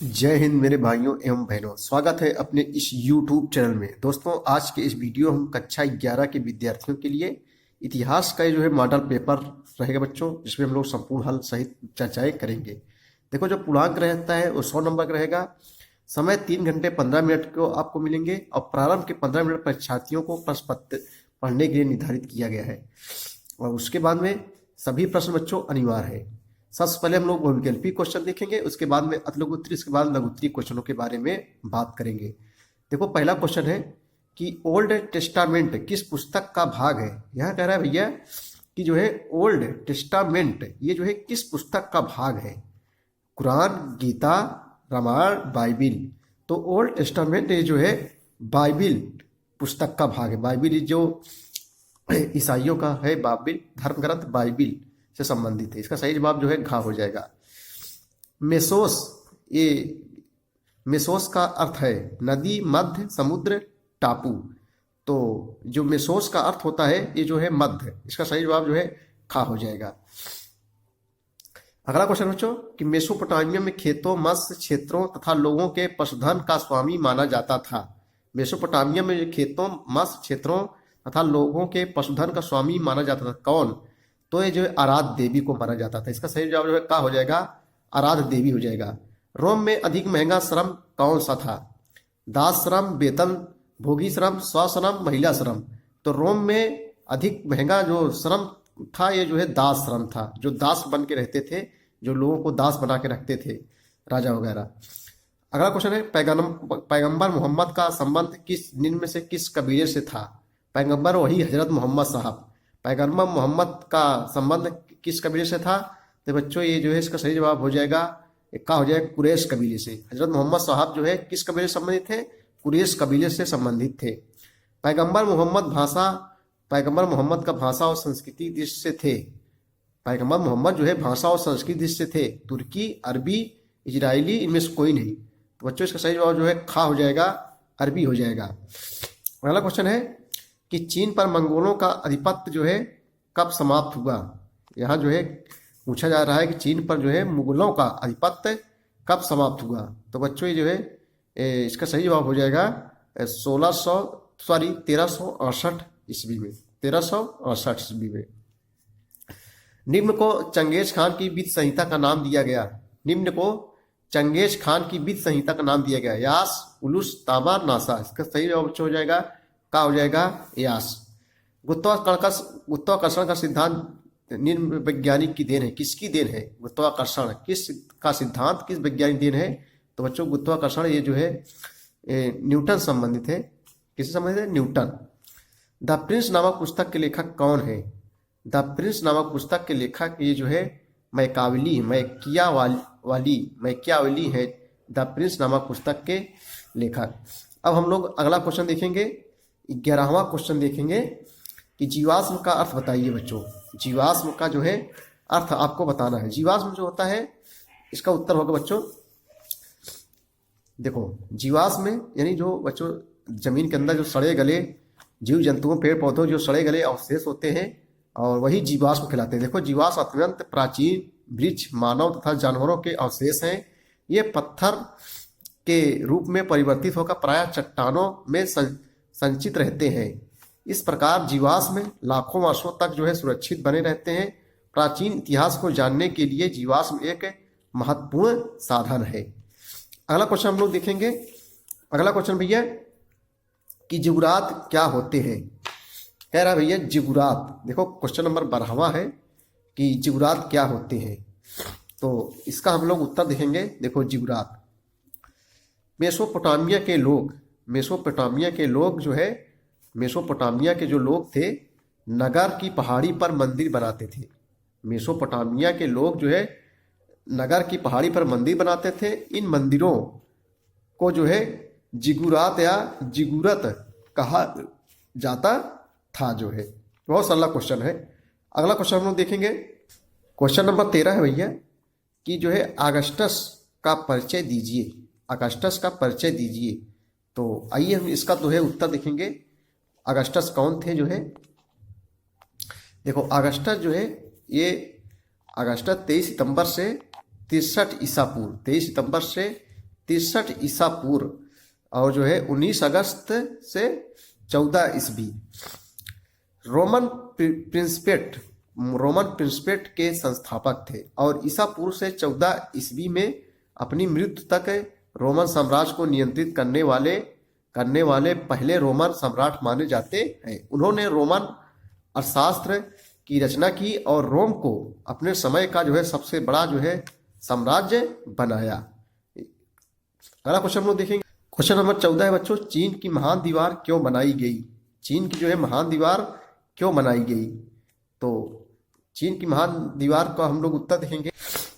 जय हिंद मेरे भाइयों एवं बहनों, स्वागत है अपने इस YouTube चैनल में। दोस्तों, आज के इस वीडियो हम कक्षा 11 के विद्यार्थियों के लिए इतिहास का जो है मॉडल पेपर रहेगा बच्चों, जिसमें हम लोग संपूर्ण हल सहित चर्चाएं करेंगे। देखो, जो पूर्णांक रहता है वो 100 नंबर का रहेगा। समय 3 घंटे 15 मिनट को आपको मिलेंगे और प्रारंभ के 15 मिनट परीक्षार्थियों को प्रश्न पत्र पढ़ने के लिए निर्धारित किया गया है। और उसके बाद में सभी प्रश्न बच्चों अनिवार्य है। सबसे पहले हम लोग बहुविकल्पी क्वेश्चन देखेंगे, उसके बाद में अतिलघुत्तरी, उसके बाद लघुत्तरी क्वेश्चनों के बारे में बात करेंगे। देखो, पहला क्वेश्चन है कि ओल्ड टेस्टामेंट किस पुस्तक का भाग है। यह कह रहा है भैया कि जो है ओल्ड टेस्टामेंट ये जो है किस पुस्तक का भाग है। कुरान, गीता, रामायण, बाइबिल। तो ओल्ड टेस्टामेंट ये जो है बाइबिल पुस्तक का भाग है। बाइबिल जो ईसाइयों का है, बाइबिल धर्म ग्रंथ बाइबिल से संबंधित है। इसका सही जवाब जो है घ हो जाएगा। मेसोस, ये मेसोस का अर्थ है नदी, मध्य, समुद्र, टापू। तो जो मेसोस का अर्थ होता है ये जो है मध्य। इसका सही जवाब जो है ख हो जाएगा। अगला क्वेश्चन बच्चों कि मेसोपोटामिया में खेतों, मत्स्य क्षेत्रों तथा लोगों के पशुधन का स्वामी माना जाता था। मेसोपोटामिया में खेतों, मत्स्य क्षेत्रों तथा लोगों के पशुधन का स्वामी माना जाता था। कौन? तो ये जो है आराध्य देवी को माना जाता था। इसका सही जवाब जो है क्या हो जाएगा? आराध्य देवी हो जाएगा। रोम में अधिक महंगा श्रम कौन सा था? दास श्रम, वेतन भोगी श्रम, स्वश्रम, महिला श्रम। तो रोम में अधिक महंगा जो श्रम था ये जो है दास श्रम था। जो दास बन के रहते थे, जो लोगों को दास बना के रखते थे, राजा वगैरह। अगला क्वेश्चन है पैगंबर मोहम्मद का संबंध किस निम्न में से किस कबीले से था। पैगंबर वही हजरत मोहम्मद साहब। पैगंबर मोहम्मद का संबंध किस कबीले से था? तो बच्चों ये जो है इसका सही जवाब हो जाएगा, क्या हो जाएगा? कुरैश कबीले से। हजरत मोहम्मद साहब जो है किस कबीले से संबंधित थे? कुरैश कबीले से संबंधित थे। पैगंबर मोहम्मद का भाषा और संस्कृति दृष्टि से थे। पैगंबर मोहम्मद जो है भाषा और संस्कृति दृष्टि से थे तुर्की, अरबी, इजरायली, इनमें से कोई नहीं। तो बच्चों इसका सही जवाब जो है खा हो जाएगा, अरबी हो जाएगा। अगला क्वेश्चन है कि चीन पर मंगोलों का आधिपत्य जो है कब समाप्त हुआ। यहाँ जो है पूछा जा रहा है कि चीन पर जो है मुगलों का आधिपत्य कब समाप्त हुआ। तो बच्चों ये जो है इसका सही जवाब हो जाएगा 1368 ईस्वी में। 1368 ईस्वी में। निम्न को चंगेज खान की वित्त संहिता का नाम दिया गया। निम्न को चंगेज खान की वित्त संहिता का नाम दिया गया। यास, उलुस, ताबा, नासा। इसका सही जवाब हो जाएगा, क्या हो जाएगा? यास। गुरुत्वाकर्षण का सिद्धांत निम्न वैज्ञानिक की देन है। किसकी देन है? गुरुत्वाकर्षण किस का सिद्धांत किस वैज्ञानिक देन है? तो बच्चों गुरुत्वाकर्षण ये जो है न्यूटन संबंधित है। किससे संबंधित है? न्यूटन। द प्रिंस नामक पुस्तक के लेखक कौन है? द प्रिंस नामक पुस्तक के लेखक ये जो है मैकियावेली है। द प्रिंस नामक पुस्तक के लेखक। अब हम लोग अगला क्वेश्चन देखेंगे, 11वां क्वेश्चन देखेंगे कि जीवाश्म का अर्थ बताइए बच्चों। जीवाश्म का जो है अर्थ आपको बताना है। जीवाश्म जो होता है इसका उत्तर होगा बच्चों, देखो जीवाश्म में यानी जो बच्चों जमीन के अंदर जो सड़े गले जीव जंतुओं, पेड़ पौधों जो सड़े गले अवशेष होते हैं और वही जीवाश्म कहलाते हैं। देखो, जीवाश्म अत्यंत प्राचीन वृक्ष, मानव तथा जानवरों के अवशेष हैं। ये पत्थर के रूप में परिवर्तित होकर प्रायः चट्टानों में संचित रहते हैं। इस प्रकार जीवाश्म लाखों वर्षों तक जो है सुरक्षित बने रहते हैं। प्राचीन इतिहास को जानने के लिए जीवाश्म एक महत्वपूर्ण साधन है। अगला क्वेश्चन हम लोग देखेंगे। अगला क्वेश्चन भैया कि जिगुरात क्या होते हैं। कह रहा भैया जिगुरात। देखो, क्वेश्चन नंबर 12वां है कि जिगुरात क्या होते हैं। तो इसका हम लोग उत्तर देखेंगे। देखो, जिगुरात मेसोपोटामिया के जो लोग थे नगर की पहाड़ी पर मंदिर बनाते थे। मेसोपोटामिया के लोग जो है नगर की पहाड़ी पर मंदिर बनाते थे। इन मंदिरों को जो है जिगुरात या जिगुरत कहा जाता था। जो है बहुत सरल क्वेश्चन है। अगला क्वेश्चन हम लोग देखेंगे। क्वेश्चन नंबर 13 है भैया कि जो है अगस्टस का परिचय दीजिए। अगस्टस का परिचय दीजिए। तो आइए हम इसका जो है उत्तर देखेंगे। अगस्टस कौन थे? जो है देखो, अगस्टस जो है ये अगस्टस 23 सितंबर से 63 ईसा पूर्व 23 सितंबर से 63 ईसा पूर्व और जो है 19 अगस्त से 14 ईस्वी रोमन प्रिंसिपेट के संस्थापक थे और ईसा पूर्व से 14 ईस्वी में अपनी मृत्यु तक रोमन साम्राज्य को नियंत्रित करने वाले पहले रोमन सम्राट माने जाते हैं। उन्होंने रोमन अर्थशास्त्र की रचना की और रोम को अपने समय का जो है सबसे बड़ा जो है साम्राज्य बनाया। अगला क्वेश्चन हम लोग देखेंगे। क्वेश्चन नंबर 14 है बच्चों, चीन की महान दीवार क्यों बनाई गई? चीन की जो है महान दीवार क्यों बनाई गई? तो चीन की महान दीवार का हम लोग उत्तर देखेंगे।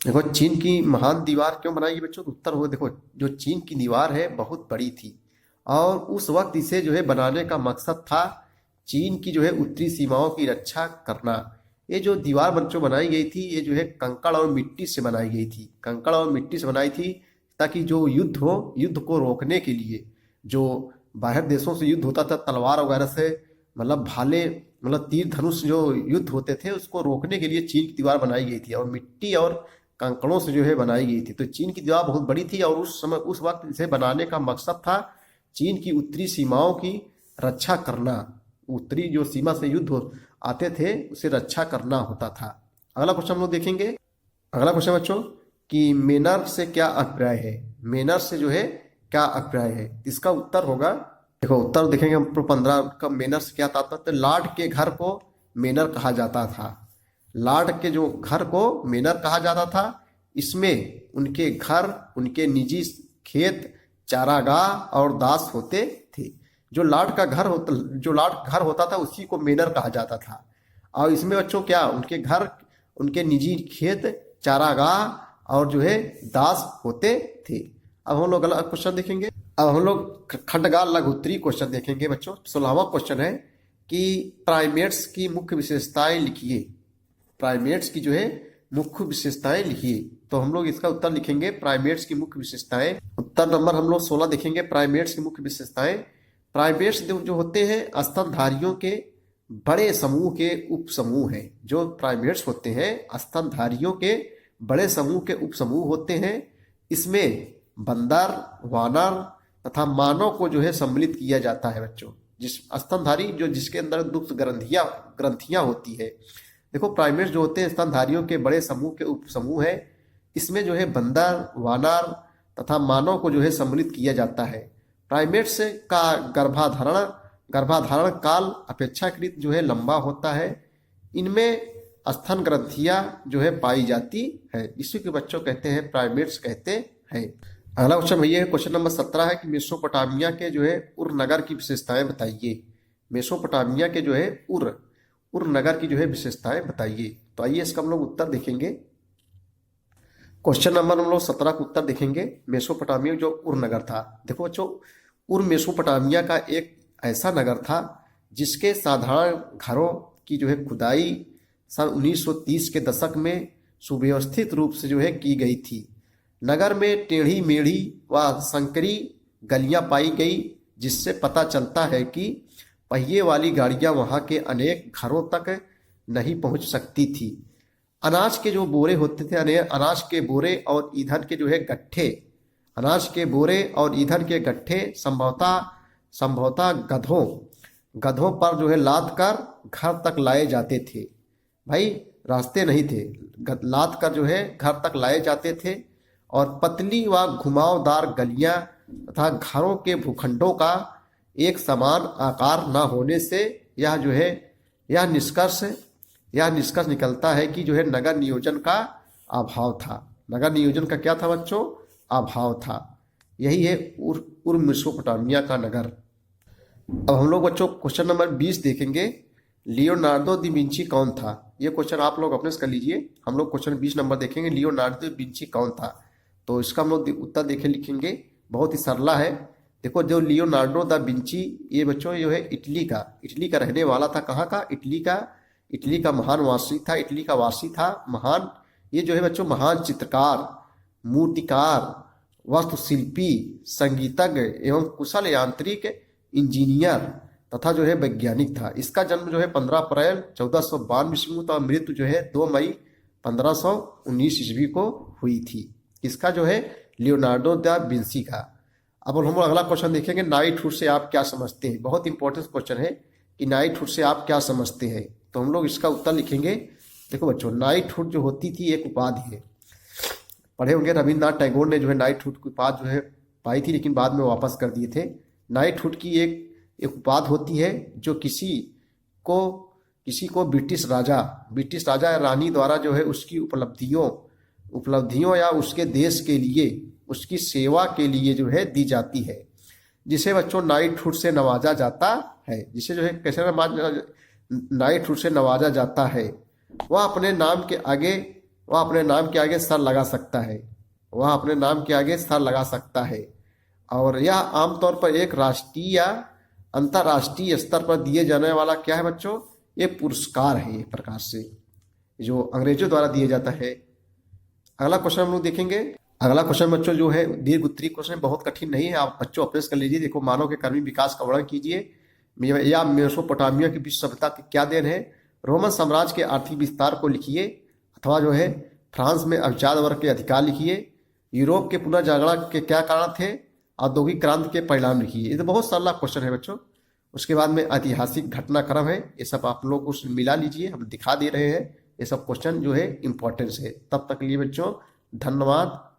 देखो, चीन की महान दीवार क्यों बनाई गई बच्चों? उत्तर हो, देखो, जो चीन की दीवार है बहुत बड़ी थी और उस वक्त इसे जो है बनाने का मकसद था चीन की जो है उत्तरी सीमाओं की रक्षा करना। ये जो दीवार बच्चों बनाई गई थी ये जो है कंकड़ और मिट्टी से बनाई गई थी। कंकड़ और मिट्टी से बनाई थी ताकि जो युद्ध हो, युद्ध को रोकने के लिए, जो बाहर देशों से युद्ध होता था तलवार वगैरह से, मतलब भाले, मतलब तीर धनुष जो युद्ध होते थे उसको रोकने के लिए चीन की दीवार बनाई गई थी और मिट्टी और कंकड़ों से जो है बनाई गई थी। तो चीन की दीवार बहुत बड़ी थी और उस वक्त इसे बनाने का मकसद था चीन की उत्तरी सीमाओं की रक्षा करना। उत्तरी जो सीमा से युद्ध आते थे उसे रक्षा करना होता था। अगला क्वेश्चन हम लोग देखेंगे। अगला क्वेश्चन बच्चों कि मेनर से क्या अभिप्राय है? मेनर से जो है क्या अभिप्राय है? इसका उत्तर होगा, देखो उत्तर देखेंगे हम 15 का। मेनर से क्या तात्पर्य? तो लॉर्ड के घर को मेनर कहा जाता था। लॉर्ड के जो घर को मेनर कहा जाता था, इसमें उनके घर, उनके निजी खेत, चारागाह और दास होते थे। जो लॉर्ड घर होता था उसी को मेनर कहा जाता था। और इसमें बच्चों क्या, उनके घर, उनके निजी खेत, चारागाह और जो है दास होते थे। अब हम लोग अगला क्वेश्चन देखेंगे। अब हम लोग खंडगार लघुत्तरी क्वेश्चन देखेंगे बच्चों। 16वां क्वेश्चन है कि प्राइमेट्स की मुख्य विशेषताएं लिखिए। प्राइमेट्स की जो है मुख्य विशेषताएं लिखिए। तो हम लोग इसका उत्तर लिखेंगे प्राइमेट्स की मुख्य विशेषताएं। उत्तर नंबर हम लोग 16 देखेंगे, प्राइमेट्स की मुख्य विशेषताएं। प्राइमेट्स जो होते हैं स्तनधारियों के बड़े समूह के उपसमूह हैं। जो प्राइमेट्स होते हैं स्तनधारियों के बड़े समूह के उपसमूह होते हैं। इसमें बंदर, वानर तथा मानव को जो है सम्मिलित किया जाता है बच्चों। जिस स्तनधारी जिसके अंदर दुग्ध ग्रंथियां होती है। देखो, प्राइमेट्स जो होते हैं स्तनधारियों के बड़े समूह के उपसमूह है। इसमें जो है बंदर, वानर तथा मानव को जो है सम्मिलित किया जाता है। प्राइमेट्स का गर्भाधारण काल अपेक्षाकृत जो है लंबा होता है। इनमें स्तन ग्रंथियां जो है पाई जाती है। इसी के बच्चों कहते हैं प्राइमेट्स कहते हैं। अगला क्वेश्चन भैया है, क्वेश्चन नंबर 17 है कि मेसोपोटामिया के जो है उर नगर की विशेषताएं बताइए। मेसोपोटामिया के जो है उर नगर की जो है विशेषताएं बताइए। तो आइए इसका हम लोग उत्तर देखेंगे। क्वेश्चन नंबर हम लोग 17 का उत्तर देखेंगे। मेसोपोटामिया जो उर नगर था, देखो बच्चों, उर मेसोपोटामिया का एक ऐसा नगर था जिसके साधारण घरों की जो है खुदाई सन 1930 के दशक में सुव्यवस्थित रूप से जो है की गई थी। नगर में टेढ़ी मेढ़ी व संकरी गलियां पाई गई, जिससे पता चलता है कि पहिए वाली गाड़ियां वहां के अनेक घरों तक नहीं पहुंच सकती थी। अनाज के जो बोरे होते थे, अनाज के बोरे और ईंधन के जो है गट्ठे, अनाज के बोरे और ईंधन के गट्ठे संभवतः गधों पर जो है लाद कर घर तक लाए जाते थे। भाई, रास्ते नहीं थे, लाद कर जो है घर तक लाए जाते थे। और पतली व घुमावदार गलियां तथा घरों के भूखंडों का एक समान आकार न होने से यह निष्कर्ष निकलता है कि जो है नगर नियोजन का अभाव था। नगर नियोजन का क्या था बच्चों? अभाव था। यही है उर मेसोपोटामिया का नगर। अब हम लोग बच्चों क्वेश्चन नंबर 20 देखेंगे। लियोनार्डो दा विंची कौन था? ये क्वेश्चन आप लोग अपने से कर लीजिए। हम लोग क्वेश्चन 20 नंबर देखेंगे, लियोनार्डो दा विंची कौन था। तो इसका हम लोग उत्तर लिखेंगे। बहुत ही सरला है। देखो, जो लियोनार्डो दा विंची, ये बच्चों जो है इटली का रहने वाला था। कहाँ का? इटली का महान वासी था। इटली का वासी था महान। ये जो है बच्चों महान चित्रकार, मूर्तिकार, वास्तुशिल्पी, संगीतज्ञ एवं कुशल यांत्रिक इंजीनियर तथा जो है वैज्ञानिक था। इसका जन्म जो है 15 अप्रैल 1492 ईस्वी में, तो मृत्यु जो है 2 मई 1519 ईस्वी को हुई थी। इसका जो है लियोनार्डो दा विंसी का। अब हम लोग अगला क्वेश्चन देखेंगे, नाइटहुड से आप क्या समझते हैं। बहुत इंपॉर्टेंट क्वेश्चन है कि नाइटहुड से आप क्या समझते हैं। तो हम लोग इसका उत्तर लिखेंगे। देखो बच्चों, नाइटहुड जो होती थी एक उपाधि है। पढ़े होंगे रविन्द्रनाथ टैगोर ने जो है नाइटहुड की उपाधि जो है पाई थी, लेकिन बाद में वापस कर दिए थे। नाइटहुड की एक उपाधि होती है जो किसी को ब्रिटिश राजा या रानी द्वारा जो है उसकी उपलब्धियों या उसके देश के लिए उसकी सेवा के लिए जो है दी जाती है, जिसे बच्चों नाइटहुड से नवाजा जाता है। जिसे जो है कैसे नाइटहुड से नवाजा जाता है, वह अपने नाम के आगे सर लगा सकता है। वह अपने नाम के आगे सर लगा सकता है। और यह आमतौर पर एक राष्ट्रीय या अंतर्राष्ट्रीय स्तर पर दिए जाने वाला क्या है बच्चों, ये पुरस्कार है, एक प्रकार से जो अंग्रेजों द्वारा दिया जाता है। अगला क्वेश्चन हम लोग देखेंगे। अगला क्वेश्चन बच्चों जो है दीर्घ उत्तरीय क्वेश्चन, बहुत कठिन नहीं है, आप बच्चों अभ्यास कर लीजिए। देखो, मानव के कर्मी विकास का वर्णन कीजिए। या मेसोपोटामिया की विश्व सभ्यता की क्या देन है। रोमन साम्राज्य के आर्थिक विस्तार को लिखिए, अथवा जो है फ्रांस में अभिजात वर्ग के अधिकार लिखिए। यूरोप के पुनर्जागरण के क्या कारण थे। औद्योगिक क्रांति के परिणाम लिखिए। ये तो बहुत सरल क्वेश्चन है बच्चों। उसके बाद में ऐतिहासिक घटनाक्रम है, ये सब आप लोग कुछ मिला लीजिए, हम दिखा दे रहे हैं। ये सब क्वेश्चन जो है इंपॉर्टेंस है। तब तक के लिए बच्चों धन्यवाद।